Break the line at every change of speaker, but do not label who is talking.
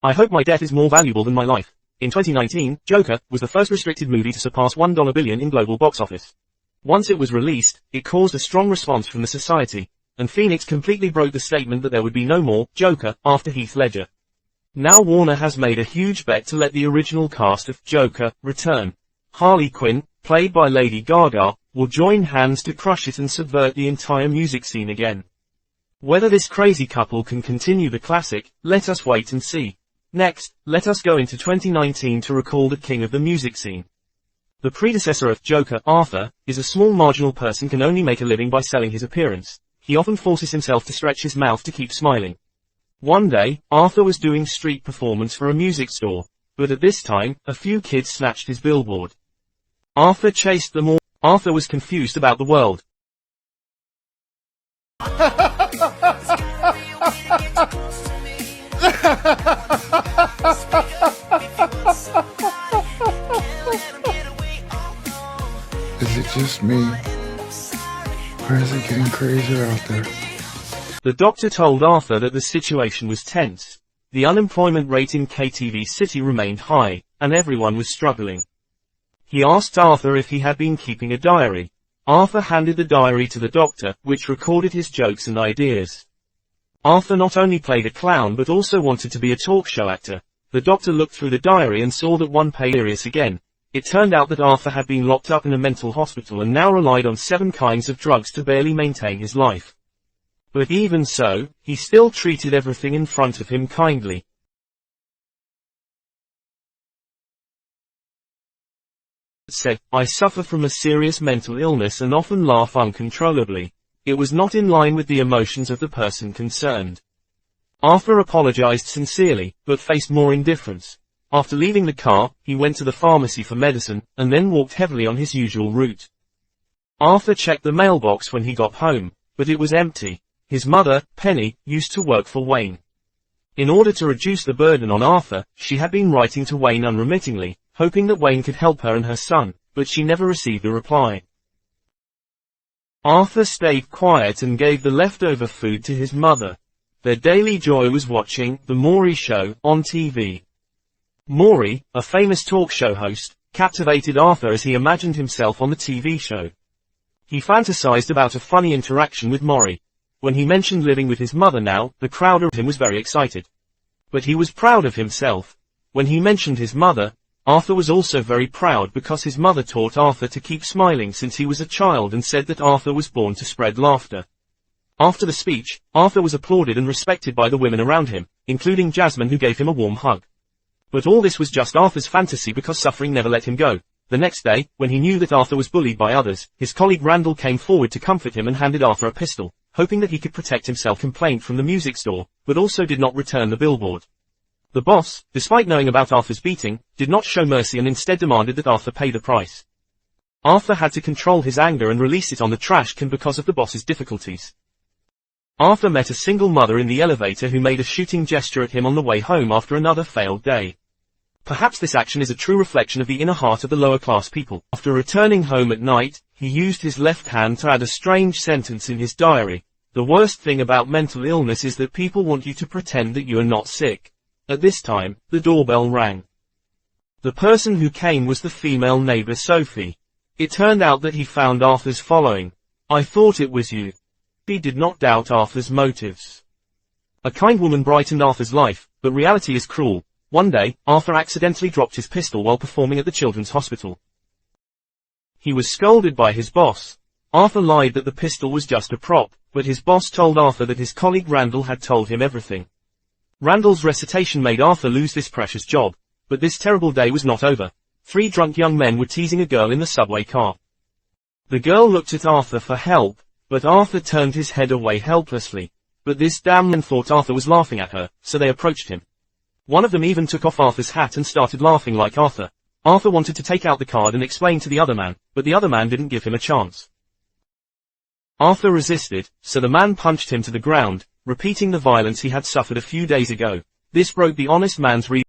I hope my death is more valuable than my life. In 2019, Joker was the first restricted movie to surpass $1 billion in global box office. Once it was released, it caused a strong response from the society, and Phoenix completely broke the statement that there would be no more Joker after Heath Ledger. Now Warner has made a huge bet to let the original cast of Joker return. Harley Quinn, played by Lady Gaga, will join hands to crush it and subvert the entire music scene again. Whether this crazy couple can continue the classic, let us wait and see. Next, let us go into 2019 to recall the king of the music scene. The predecessor of Joker, Arthur, is a small marginal person can only make a living by selling his appearance. He often forces himself to stretch his mouth to keep smiling. One day, Arthur was doing street performance for a music store, but at this time, a few kids snatched his billboard. Arthur chased them all. Arthur was confused about the world.
Is it just me? Or is it getting crazier out there?
The doctor told Arthur that the situation was tense. The unemployment rate in KTV City remained high, and everyone was struggling. He asked Arthur if he had been keeping a diary. Arthur handed the diary to the doctor, which recorded his jokes and ideas. Arthur not only played a clown but also wanted to be a talk show actor. The doctor looked through the diary and saw that one page serious again. It turned out that Arthur had been locked up in a mental hospital and now relied on 7 kinds of drugs to barely maintain his life. But even so, he still treated everything in front of him kindly. Said, "I suffer from a serious mental illness and often laugh uncontrollably." It was not in line with the emotions of the person concerned. Arthur apologized sincerely, but faced more indifference. After leaving the car, he went to the pharmacy for medicine, and then walked heavily on his usual route. Arthur checked the mailbox when he got home, but it was empty. His mother, Penny, used to work for Wayne. In order to reduce the burden on Arthur, she had been writing to Wayne unremittingly, hoping that Wayne could help her and her son, but she never received a reply. Arthur stayed quiet and gave the leftover food to his mother. Their daily joy was watching The Maury Show on TV. Maury, a famous talk show host, captivated Arthur as he imagined himself on the TV show. He fantasized about a funny interaction with Maury. When he mentioned living with his mother now, the crowd around him was very excited. But he was proud of himself. When he mentioned his mother, Arthur was also very proud because his mother taught Arthur to keep smiling since he was a child and said that Arthur was born to spread laughter. After the speech, Arthur was applauded and respected by the women around him, including Jasmine, who gave him a warm hug. But all this was just Arthur's fantasy because suffering never let him go. The next day, when he knew that Arthur was bullied by others, his colleague Randall came forward to comfort him and handed Arthur a pistol, hoping that he could protect himself complaint from the music store, but also did not return the billboard. The boss, despite knowing about Arthur's beating, did not show mercy and instead demanded that Arthur pay the price. Arthur had to control his anger and release it on the trash can because of the boss's difficulties. Arthur met a single mother in the elevator who made a shooting gesture at him on the way home after another failed day. Perhaps this action is a true reflection of the inner heart of the lower class people. After returning home at night, he used his left hand to add a strange sentence in his diary. "The worst thing about mental illness is that people want you to pretend that you are not sick." At this time, the doorbell rang. The person who came was the female neighbor Sophie. It turned out that he found Arthur's following. "I thought it was you." He did not doubt Arthur's motives. A kind woman brightened Arthur's life, but reality is cruel. One day, Arthur accidentally dropped his pistol while performing at the children's hospital. He was scolded by his boss. Arthur lied that the pistol was just a prop, but his boss told Arthur that his colleague Randall had told him everything. Randall's recitation made Arthur lose this precious job. But this terrible day was not over. 3 drunk young men were teasing a girl in the subway car. The girl looked at Arthur for help, but Arthur turned his head away helplessly. But this damn man thought Arthur was laughing at her, so they approached him. One of them even took off Arthur's hat and started laughing like Arthur. Arthur wanted to take out the card and explain to the other man, but the other man didn't give him a chance. Arthur resisted, so the man punched him to the ground, repeating the violence he had suffered a few days ago. This broke the honest man's reason.